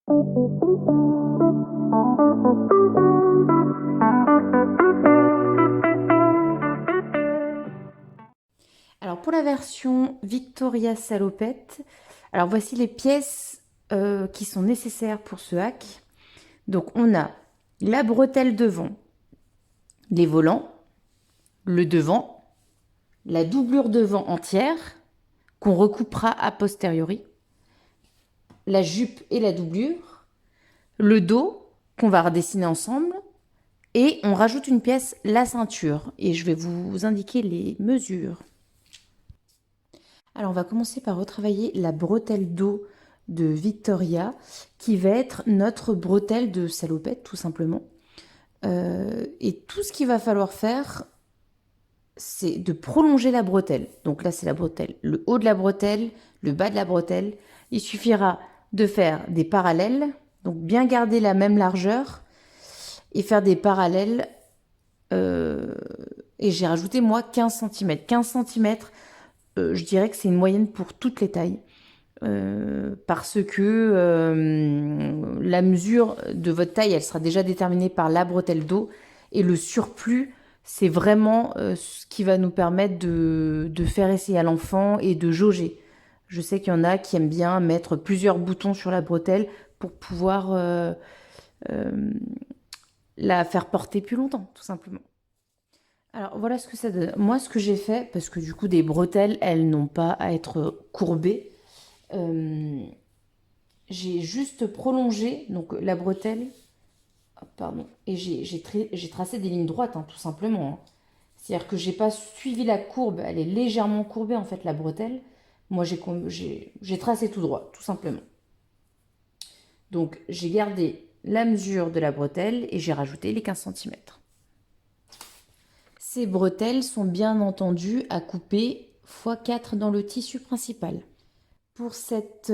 Alors pour la version Victoria Salopette, alors voici les pièces qui sont nécessaires pour ce hack. Donc on a la bretelle devant, les volants, le devant, la doublure devant entière qu'on recoupera a posteriori, la jupe et la doublure, le dos qu'on va redessiner ensemble et on rajoute une pièce, la ceinture, et je vais vous indiquer les mesures. Alors on va commencer par retravailler la bretelle dos de Victoria qui va être notre bretelle de salopette tout simplement. Et tout ce qu'il va falloir faire, c'est de prolonger la bretelle. Donc là, c'est la bretelle. Le haut de la bretelle, le bas de la bretelle. Il suffira de faire des parallèles, donc bien garder la même largeur et faire des parallèles. Et j'ai rajouté, moi, 15 cm. 15 cm, je dirais que c'est une moyenne pour toutes les tailles. Parce que la mesure de votre taille, elle sera déjà déterminée par la bretelle dos et le surplus, c'est vraiment ce qui va nous permettre de faire essayer à l'enfant et de jauger. Je sais qu'il y en a qui aiment bien mettre plusieurs boutons sur la bretelle pour pouvoir la faire porter plus longtemps, tout simplement. Alors voilà ce que ça donne. Moi, ce que j'ai fait, parce que du coup, des bretelles, elles n'ont pas à être courbées. J'ai juste prolongé donc la bretelle, pardon, et j'ai tracé des lignes droites, hein, tout simplement. Hein. C'est-à-dire que j'ai pas suivi la courbe, elle est légèrement courbée en fait la bretelle. Moi j'ai tracé tout droit, tout simplement. Donc j'ai gardé la mesure de la bretelle et j'ai rajouté les 15 cm. Ces bretelles sont bien entendu à couper x4 dans le tissu principal. Pour cette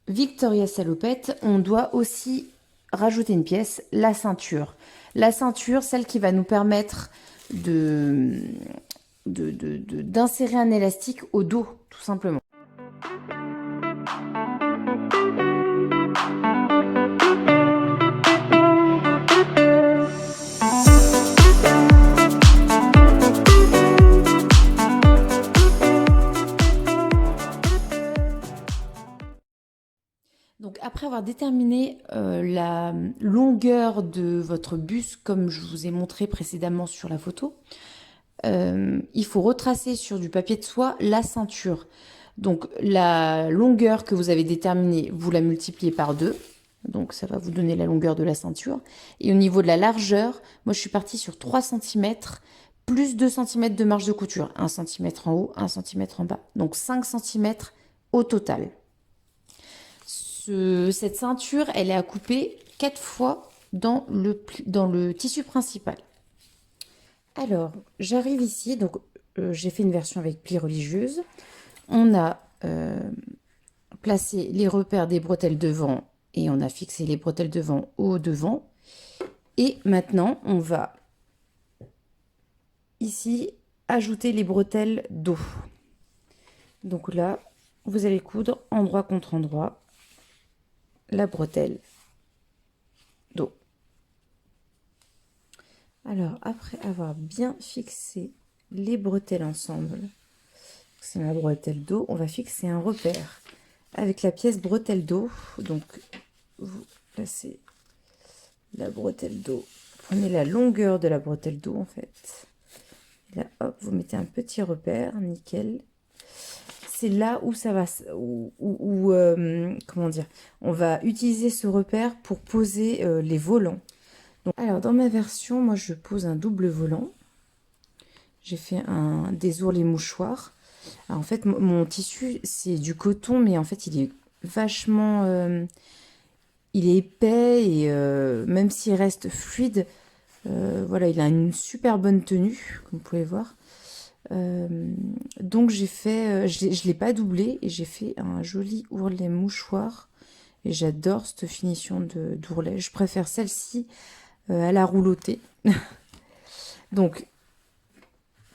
Victoria Salopette, on doit aussi rajouter une pièce, la ceinture. La ceinture, celle qui va nous permettre d'insérer un élastique au dos, tout simplement. Donc après avoir déterminé la longueur de votre bus, comme je vous ai montré précédemment sur la photo, il faut retracer sur du papier de soie la ceinture. Donc la longueur que vous avez déterminée, vous la multipliez par 2. Donc ça va vous donner la longueur de la ceinture. Et au niveau de la largeur, moi je suis partie sur 3 cm plus 2 cm de marge de couture. 1 cm en haut, 1 cm en bas. Donc 5 cm au total. Cette ceinture, elle est à couper 4 fois dans le tissu principal. Alors, j'arrive ici, donc j'ai fait une version avec pli religieuse. On a placé les repères des bretelles devant et on a fixé les bretelles devant au devant. Et maintenant, on va ici ajouter les bretelles dos. Donc là, vous allez coudre endroit contre endroit la bretelle dos. Alors, après avoir bien fixé les bretelles ensemble, c'est la bretelle dos, on va fixer un repère avec la pièce bretelle dos. Donc, vous placez la bretelle dos, prenez la longueur de la bretelle dos en fait. Et là, hop, vous mettez un petit repère, nickel. C'est là où ça va, comment dire, on va utiliser ce repère pour poser les volants. Donc, alors dans ma version, moi je pose un double volant. J'ai fait des ourlets mouchoirs. Alors, en fait, mon tissu c'est du coton, mais en fait il est vachement, il est épais et même s'il reste fluide, voilà, il a une super bonne tenue, comme vous pouvez voir. Donc j'ai fait, je l'ai pas doublé et j'ai fait un joli ourlet mouchoir et j'adore cette finition d'ourlet. Je préfère celle-ci à la roulottée. Donc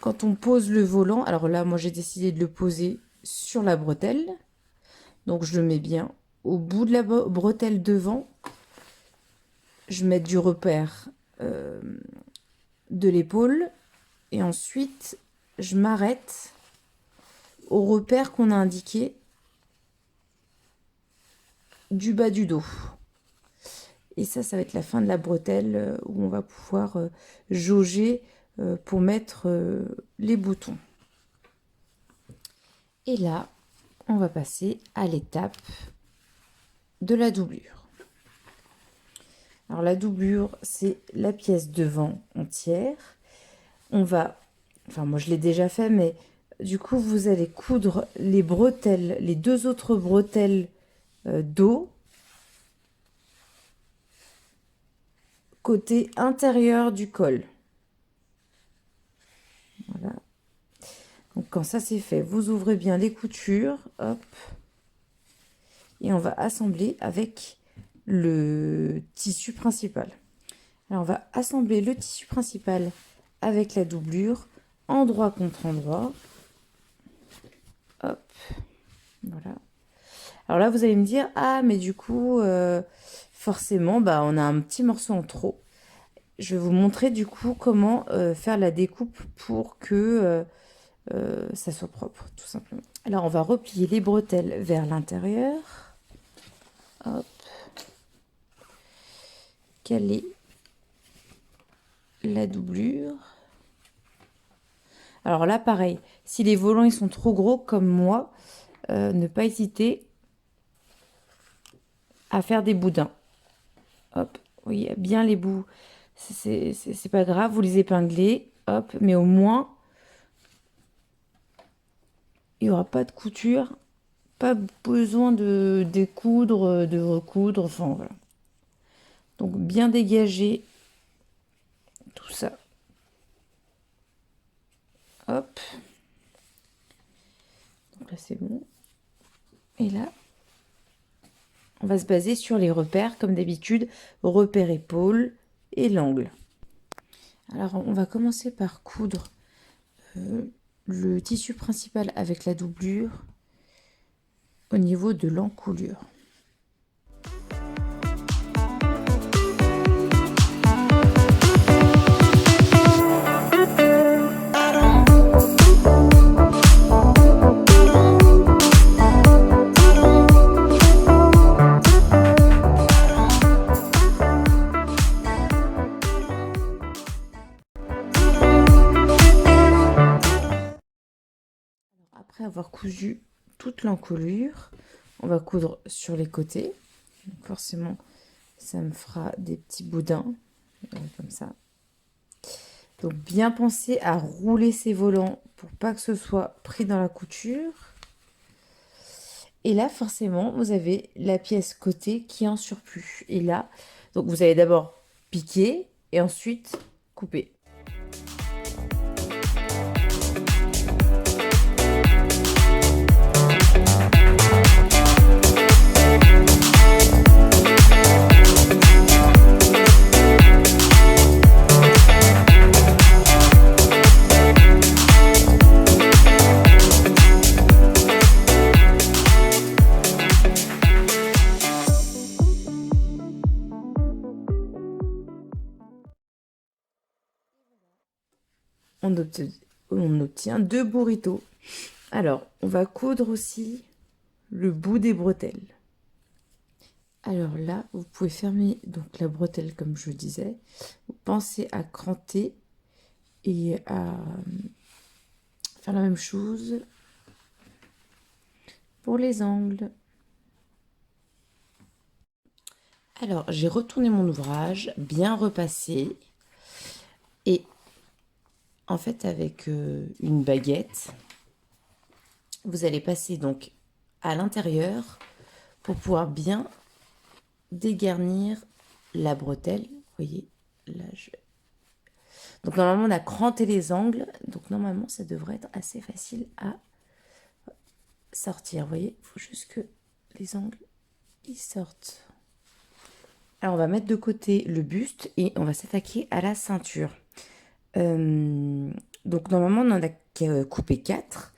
quand on pose le volant, alors là moi j'ai décidé de le poser sur la bretelle, donc je le mets bien au bout de la bretelle devant, je mets du repère de l'épaule et ensuite je m'arrête au repère qu'on a indiqué du bas du dos. Et ça va être la fin de la bretelle où on va pouvoir jauger pour mettre les boutons. Et là, on va passer à l'étape de la doublure. Alors la doublure, c'est la pièce devant entière. On va, enfin moi je l'ai déjà fait, mais du coup vous allez coudre les bretelles, les deux autres bretelles dos, côté intérieur du col. Voilà. Donc quand ça c'est fait, vous ouvrez bien les coutures, hop, et on va assembler avec le tissu principal. Alors on va assembler le tissu principal avec la doublure, endroit contre endroit. Hop, voilà. Alors là vous allez me dire, ah mais du coup forcément bah on a un petit morceau en trop. Je vais vous montrer du coup comment faire la découpe pour que ça soit propre, tout simplement. Alors on va replier les bretelles vers l'intérieur. Hop. Caler la doublure. Alors là pareil, si les volants ils sont trop gros comme moi, ne pas hésiter à faire des boudins. Hop, vous voyez bien les bouts, c'est pas grave, vous les épinglez, hop, mais au moins il n'y aura pas de couture, pas besoin de découdre, de recoudre, enfin voilà. Donc bien dégager tout ça. Hop. Donc là c'est bon. Et là, on va se baser sur les repères, comme d'habitude, repère épaule et l'angle. Alors on va commencer par coudre le tissu principal avec la doublure au niveau de l'encoulure. Après avoir cousu toute l'encolure, on va coudre sur les côtés. Donc forcément, ça me fera des petits boudins, comme ça. Donc bien penser à rouler ces volants pour pas que ce soit pris dans la couture. Et là, forcément, vous avez la pièce côté qui est en surplus. Et là, donc vous allez d'abord piquer et ensuite couper. On obtient deux burritos. Alors, on va coudre aussi le bout des bretelles. Alors là, vous pouvez fermer donc la bretelle comme je disais. Vous pensez à cranter et à faire la même chose pour les angles. Alors, j'ai retourné mon ouvrage, bien repassé. Et en fait, avec une baguette, vous allez passer donc à l'intérieur pour pouvoir bien dégarnir la bretelle. Vous voyez, là, donc normalement, on a cranté les angles. Donc normalement, ça devrait être assez facile à sortir. Vous voyez, il faut juste que les angles, ils sortent. Alors, on va mettre de côté le buste et on va s'attaquer à la ceinture. Donc normalement on en a coupé 4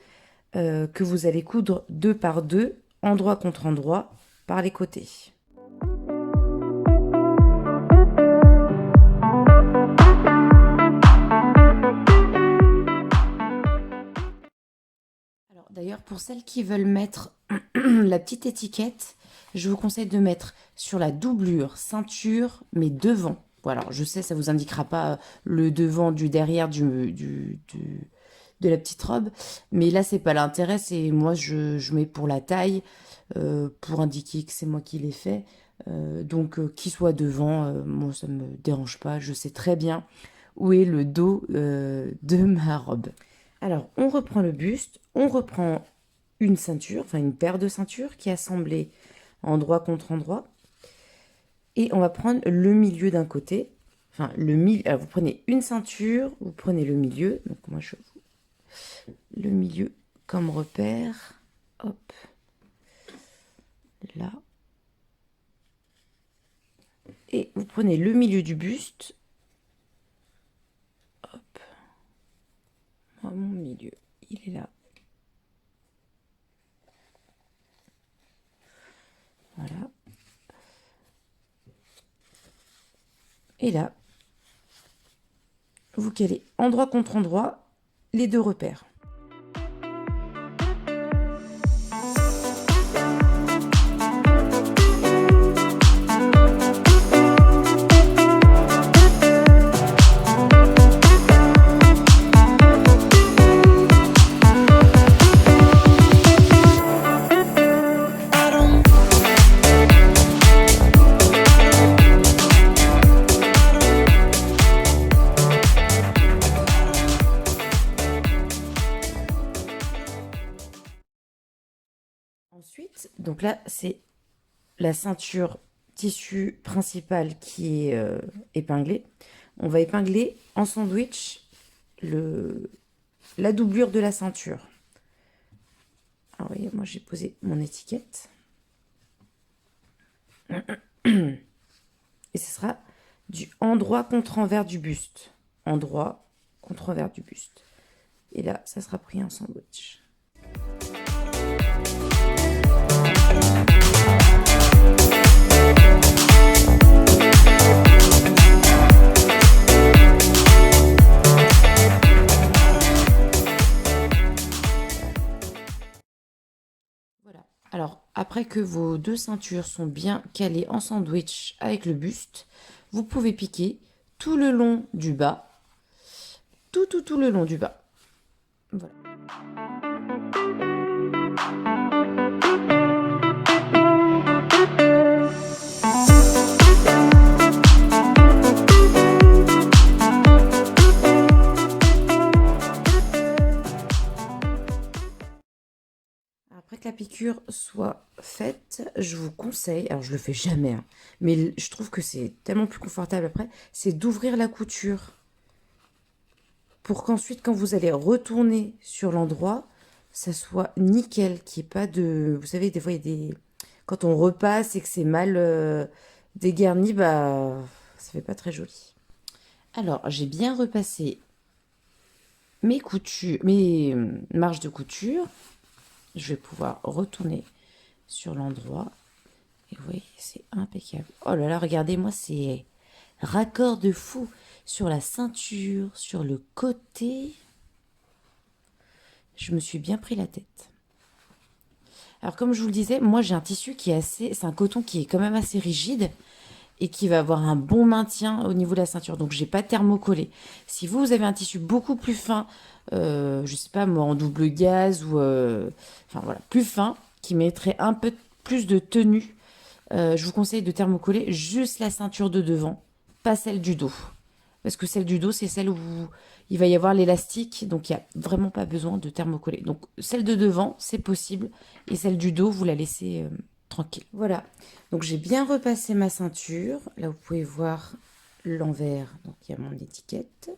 que vous allez coudre 2 par 2, endroit contre endroit, par les côtés. Alors d'ailleurs, pour celles qui veulent mettre la petite étiquette, je vous conseille de mettre sur la doublure ceinture, mais devant. Voilà, je sais, ça vous indiquera pas le devant du derrière de la petite robe, mais là, c'est pas l'intérêt, c'est moi, je mets pour la taille, pour indiquer que c'est moi qui l'ai fait. Donc, qu'il soit devant, moi, ça me dérange pas, je sais très bien où est le dos de ma robe. Alors, on reprend le buste, on reprend une ceinture, enfin une paire de ceintures qui est assemblée endroit contre endroit. Et on va prendre le milieu d'un côté. Enfin, le milieu. Alors, vous prenez une ceinture, vous prenez le milieu. Donc, moi, le milieu comme repère. Hop. Là. Et vous prenez le milieu du buste. Hop. Moi, mon milieu, il est là. Voilà. Et là, vous calez endroit contre endroit les deux repères. Ensuite, donc là, c'est la ceinture tissu principale qui est épinglée. On va épingler en sandwich la doublure de la ceinture. Alors, vous voyez, moi, j'ai posé mon étiquette. Et ce sera du endroit contre envers du buste. Endroit contre envers du buste. Et là, ça sera pris en sandwich. Voilà. Alors, après que vos deux ceintures sont bien calées en sandwich avec le buste, vous pouvez piquer tout le long du bas. Tout le long du bas. Voilà. Après que la piqûre soit faite, je vous conseille, alors je le fais jamais, hein, mais je trouve que c'est tellement plus confortable après, c'est d'ouvrir la couture pour qu'ensuite, quand vous allez retourner sur l'endroit, ça soit nickel, qu'il n'y ait pas de... Vous savez, des fois, il y a des... Quand on repasse et que c'est mal dégarni, bah, ça fait pas très joli. Alors, j'ai bien repassé mes marges de couture. Je vais pouvoir retourner sur l'endroit. Et vous voyez, c'est impeccable. Oh là là, regardez-moi, c'est raccord de fou sur la ceinture, sur le côté. Je me suis bien pris la tête. Alors, comme je vous le disais, moi, j'ai un tissu qui est assez... C'est un coton qui est quand même assez rigide et qui va avoir un bon maintien au niveau de la ceinture. Donc, j'ai pas thermocollé. Si vous avez un tissu beaucoup plus fin, je sais pas moi, en double gaze ou... enfin, voilà, plus fin, qui mettrait un peu plus de tenue, je vous conseille de thermocoller juste la ceinture de devant, pas celle du dos. Parce que celle du dos, c'est celle où il va y avoir l'élastique, donc il n'y a vraiment pas besoin de thermocoller. Donc celle de devant, c'est possible, et celle du dos, vous la laissez tranquille. Voilà, donc j'ai bien repassé ma ceinture. Là, vous pouvez voir l'envers, donc il y a mon étiquette.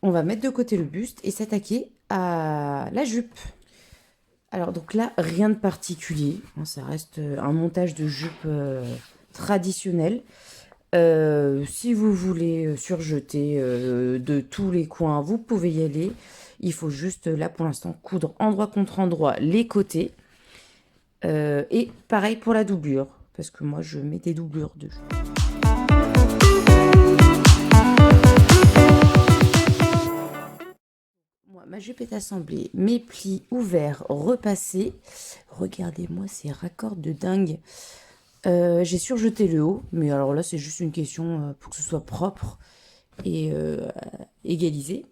On va mettre de côté le buste et s'attaquer à la jupe. Alors donc là, rien de particulier, ça reste un montage de jupe traditionnel. Si vous voulez surjeter de tous les coins, vous pouvez y aller. Il faut juste, là pour l'instant, coudre endroit contre endroit les côtés. Et pareil pour la doublure, parce que moi je mets des doublures dessus. Moi, ma jupe est assemblée, mes plis ouverts, repassés. Regardez-moi ces raccords de dingue. J'ai surjeté le haut, mais alors là c'est juste une question pour que ce soit propre et égalisé.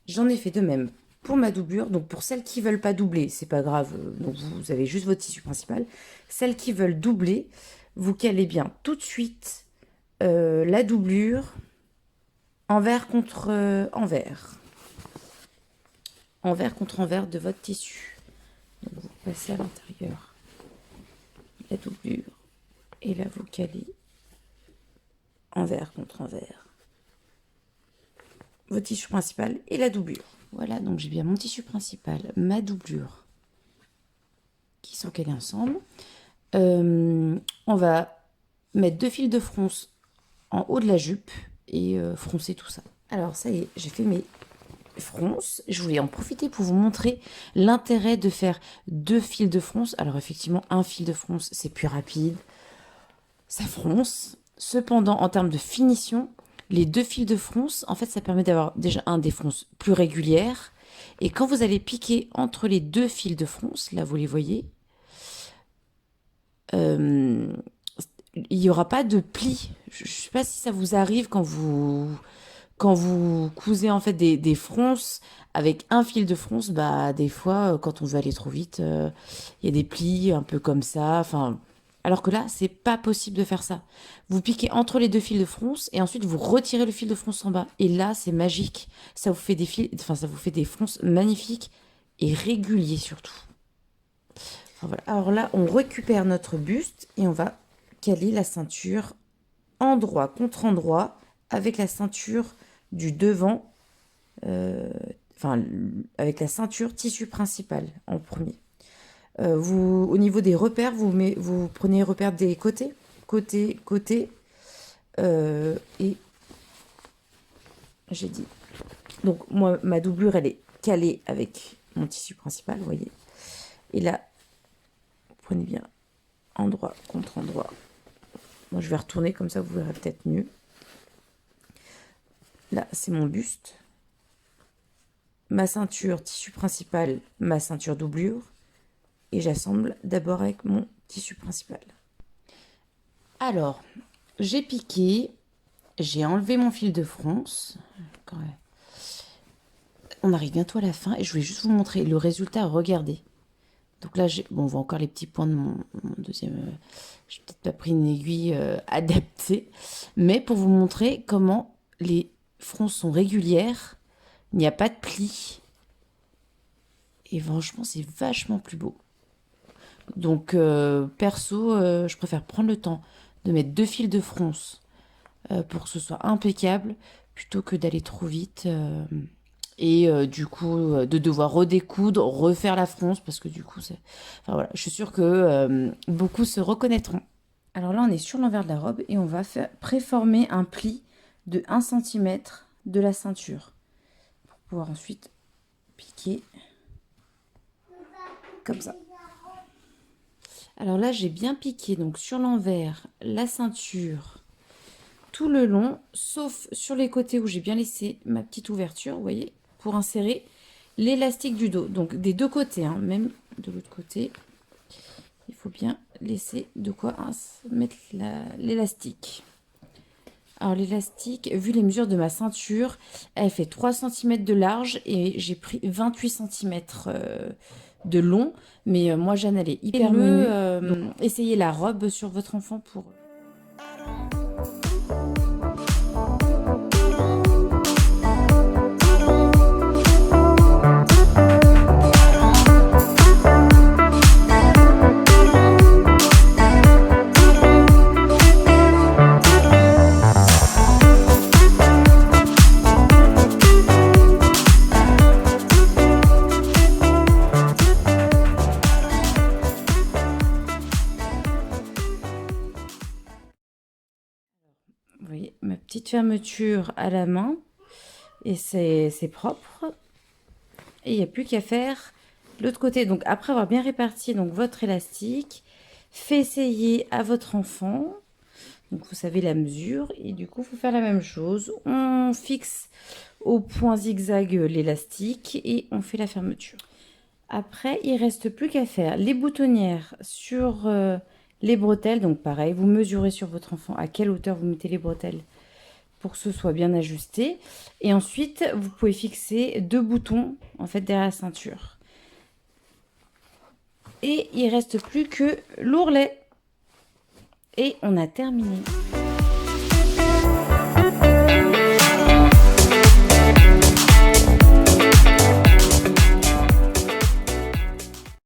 J'en ai fait de même pour ma doublure. Donc pour celles qui veulent pas doubler, c'est pas grave, donc vous avez juste votre tissu principal. Celles qui veulent doubler, vous calez bien tout de suite la doublure envers contre envers. Envers contre envers de votre tissu. Donc vous passez à l'intérieur la doublure et là vous calez envers contre envers votre tissu principal et la doublure. Voilà, donc j'ai bien mon tissu principal, ma doublure qui sont calés ensemble. On va mettre 2 fils de fronce en haut de la jupe et froncer tout ça. Alors ça y est, j'ai fait mes fronces. Je voulais en profiter pour vous montrer l'intérêt de faire 2 fils de fronce. Alors effectivement, un fil de fronce, c'est plus rapide, ça fronce. Cependant, en termes de finition, les 2 fils de fronce, en fait, ça permet d'avoir déjà des fronces plus régulières. Et quand vous allez piquer entre les 2 fils de fronce, là vous les voyez, il n'y aura pas de plis. Je ne sais pas si ça vous arrive quand vous cousez en fait des fronces avec un fil de fronce, bah des fois quand on veut aller trop vite, il y a des plis un peu comme ça. Enfin, alors que là, c'est pas possible de faire ça. Vous piquez entre les 2 fils de fronce et ensuite vous retirez le fil de fronce en bas. Et là, c'est magique. Ça vous fait des fils, enfin ça vous fait des fronces magnifiques et réguliers surtout. Enfin, voilà. Alors là, on récupère notre buste et on va caler la ceinture endroit contre endroit avec la ceinture du devant, enfin avec la ceinture tissu principal en premier. Au niveau des repères, vous prenez repères des côtés, côté, et j'ai dit. Donc moi, ma doublure, elle est calée avec mon tissu principal, vous voyez. Et là, vous prenez bien endroit contre endroit. Moi, je vais retourner comme ça, vous verrez peut-être mieux. Là, c'est mon buste. Ma ceinture tissu principal, ma ceinture doublure. Et j'assemble d'abord avec mon tissu principal. Alors, j'ai piqué, j'ai enlevé mon fil de fronce. On arrive bientôt à la fin et je voulais juste vous montrer le résultat. Regardez. Donc là, bon, on voit encore les petits points de mon deuxième. J'ai peut-être pas pris une aiguille adaptée, mais pour vous montrer comment les fronces sont régulières, il n'y a pas de plis. Et franchement, c'est vachement plus beau. Donc, perso, je préfère prendre le temps de mettre 2 fils de fronce pour que ce soit impeccable, plutôt que d'aller trop vite et du coup de devoir redécoudre, refaire la fronce, parce que du coup, enfin, voilà, je suis sûre que beaucoup se reconnaîtront. Alors là, on est sur l'envers de la robe et on va préformer un pli de 1 cm de la ceinture pour pouvoir ensuite piquer comme ça. Alors là, j'ai bien piqué donc sur l'envers la ceinture tout le long, sauf sur les côtés où j'ai bien laissé ma petite ouverture, vous voyez, pour insérer l'élastique du dos. Donc des deux côtés, hein, même de l'autre côté, il faut bien laisser de quoi mettre l'élastique. Alors l'élastique, vu les mesures de ma ceinture, elle fait 3 cm de large et j'ai pris 28 cm de long. Mais moi, Jeanne, elle est hyper menue. Essayez la robe sur votre enfant pour... Vous voyez, ma petite fermeture à la main. Et c'est propre. Et il n'y a plus qu'à faire L'autre côté, donc après avoir bien réparti donc votre élastique, fait essayer à votre enfant. Donc vous savez la mesure et du coup, il faut faire la même chose. On fixe au point zigzag l'élastique et on fait la fermeture. Après, il reste plus qu'à faire les boutonnières sur les bretelles. Donc pareil, vous mesurez sur votre enfant à quelle hauteur vous mettez les bretelles pour que ce soit bien ajusté. Et ensuite, vous pouvez fixer 2 boutons en fait derrière la ceinture. Et il reste plus que l'ourlet. Et on a terminé.